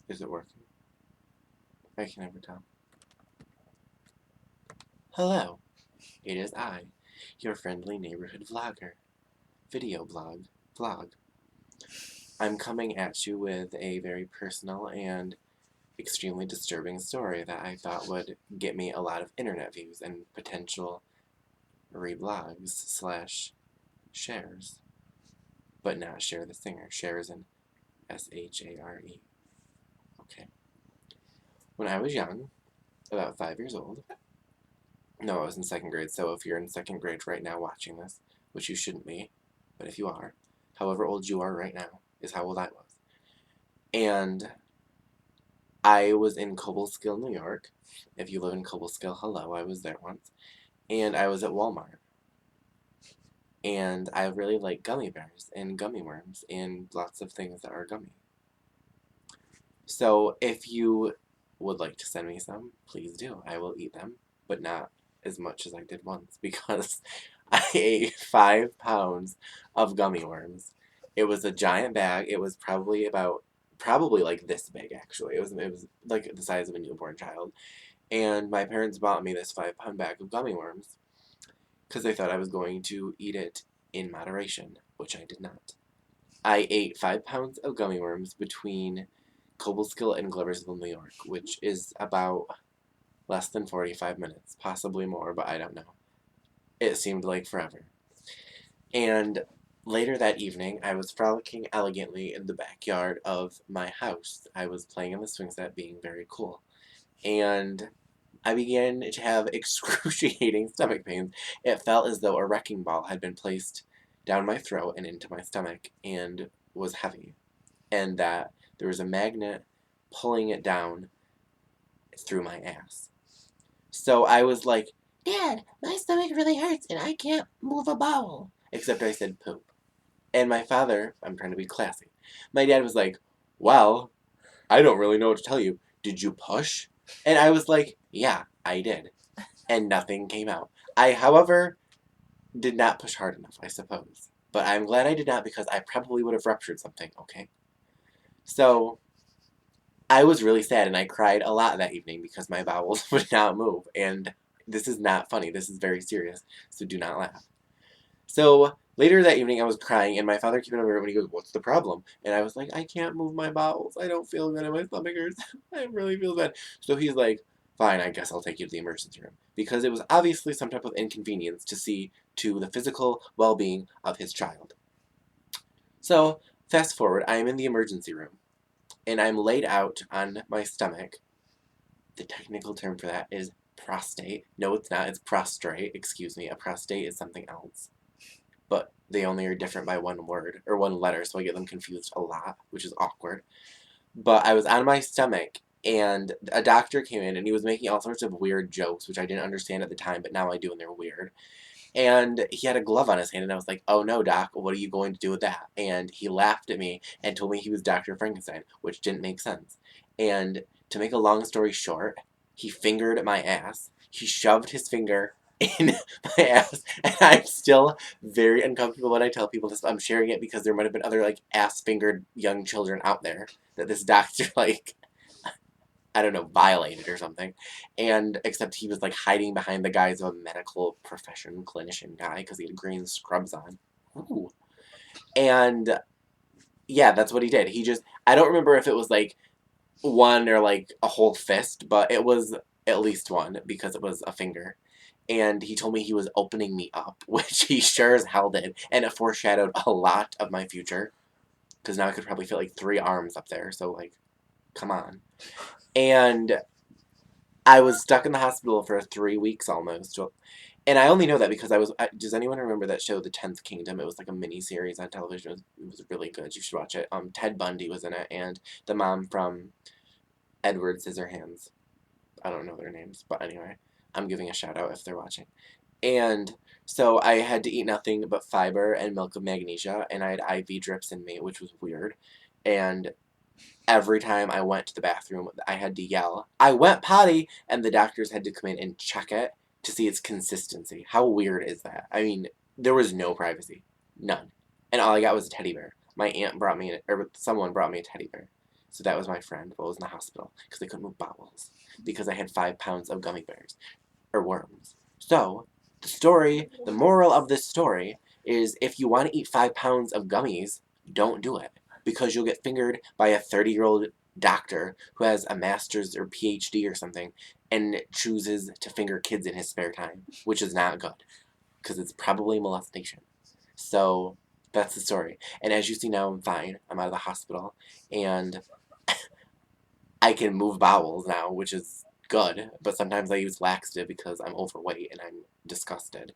Is it working? I can never tell. Hello, it is I, your friendly neighborhood vlogger. Video vlog. I'm coming at you with a very personal and extremely disturbing story that I thought would get me a lot of internet views and potential reblogs slash shares. But not Share the Singer. Share is in SHARE. Okay. When I was young, about 5 years old, no, I was in second grade, so if you're in second grade right now watching this, which you shouldn't be, but if you are, however old you are right now is how old I was. And I was in Cobleskill, New York. If you live in Cobleskill, hello, I was there once. And I was at Walmart. And I really like gummy bears and gummy worms and lots of things that are gummy. So if you would like to send me some, please do. I will eat them, but not as much as I did once because I ate 5 pounds of gummy worms. It was a giant bag. It was probably like this big actually. It was like the size of a newborn child. And my parents bought me this 5-pound bag of gummy worms because they thought I was going to eat it in moderation, which I did not. I ate 5 pounds of gummy worms between Cobleskill and Gloversville, New York, which is about less than 45 minutes, possibly more, but I don't know. It seemed like forever. And later that evening, I was frolicking elegantly in the backyard of my house. I was playing in the swing set, being very cool. And I began to have excruciating stomach pains. It felt as though a wrecking ball had been placed down my throat and into my stomach and was heavy. And that there was a magnet pulling it down through my ass. So I was like, Dad, my stomach really hurts and I can't move a bowel. Except I said poop. And my father, I'm trying to be classy, my dad was like, well, I don't really know what to tell you. Did you push? And I was like, yeah, I did. And nothing came out. I, however, did not push hard enough, I suppose. But I'm glad I did not because I probably would have ruptured something, okay? So I was really sad and I cried a lot that evening because my bowels would not move. And this is not funny. This is very serious. So do not laugh. So later that evening I was crying and my father came in my room and he goes, what's the problem? And I was like, I can't move my bowels. I don't feel good and my stomach hurts. I really feel bad. So he's like, fine, I guess I'll take you to the emergency room. Because it was obviously some type of inconvenience to see to the physical well-being of his child. So fast forward, I am in the emergency room. And I'm laid out on my stomach. The technical term for that is prostate. No, it's not. It's prostrate. Excuse me. A prostate is something else. But they only are different by one word or one letter, so I get them confused a lot, which is awkward. But I was on my stomach, and a doctor came in, and he was making all sorts of weird jokes, which I didn't understand at the time, but now I do, and they're weird. And he had a glove on his hand, and I was like, oh no, doc, what are you going to do with that? And he laughed at me and told me he was Dr. Frankenstein, which didn't make sense. And to make a long story short, he fingered my ass. He shoved his finger in my ass, and I'm still very uncomfortable when I tell people this. I'm sharing it because there might have been other, like, ass-fingered young children out there that this doctor, like, I don't know, violated or something. And except he was like hiding behind the guise of a medical profession clinician guy because he had green scrubs on. Ooh. And yeah, that's what he did. He just, I don't remember if it was like one or like a whole fist, but it was at least one because it was a finger. And he told me he was opening me up, which he sure as hell did. And it foreshadowed a lot of my future because now I could probably fit like 3 arms up there. So, like, come on. And I was stuck in the hospital for 3 weeks almost. And I only know that because does anyone remember that show, The 10th Kingdom? It was like a mini series on television. It was really good. You should watch it. Ted Bundy was in it, and the mom from Edward Scissorhands. I don't know their names, but anyway, I'm giving a shout out if they're watching. And so I had to eat nothing but fiber and milk of magnesia, and I had IV drips in me, which was weird. And every time I went to the bathroom, I had to yell, I went potty, and the doctors had to come in and check it to see its consistency. How weird is that? I mean, there was no privacy. None. And all I got was a teddy bear. My aunt brought me, or someone brought me a teddy bear. So that was my friend while I was in the hospital because I couldn't move bowels because I had 5 pounds of gummy bears or worms. So the moral of this story is if you want to eat 5 pounds of gummies, don't do it because you'll get fingered by a 30-year-old doctor who has a master's or PhD or something and chooses to finger kids in his spare time, which is not good because it's probably molestation. So that's the story. And as you see now, I'm fine. I'm out of the hospital and I can move bowels now, which is good, but sometimes I use laxative because I'm overweight and I'm disgusted.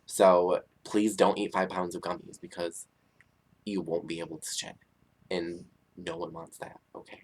So please don't eat 5 pounds of gummies because you won't be able to shit. And no one wants that, okay?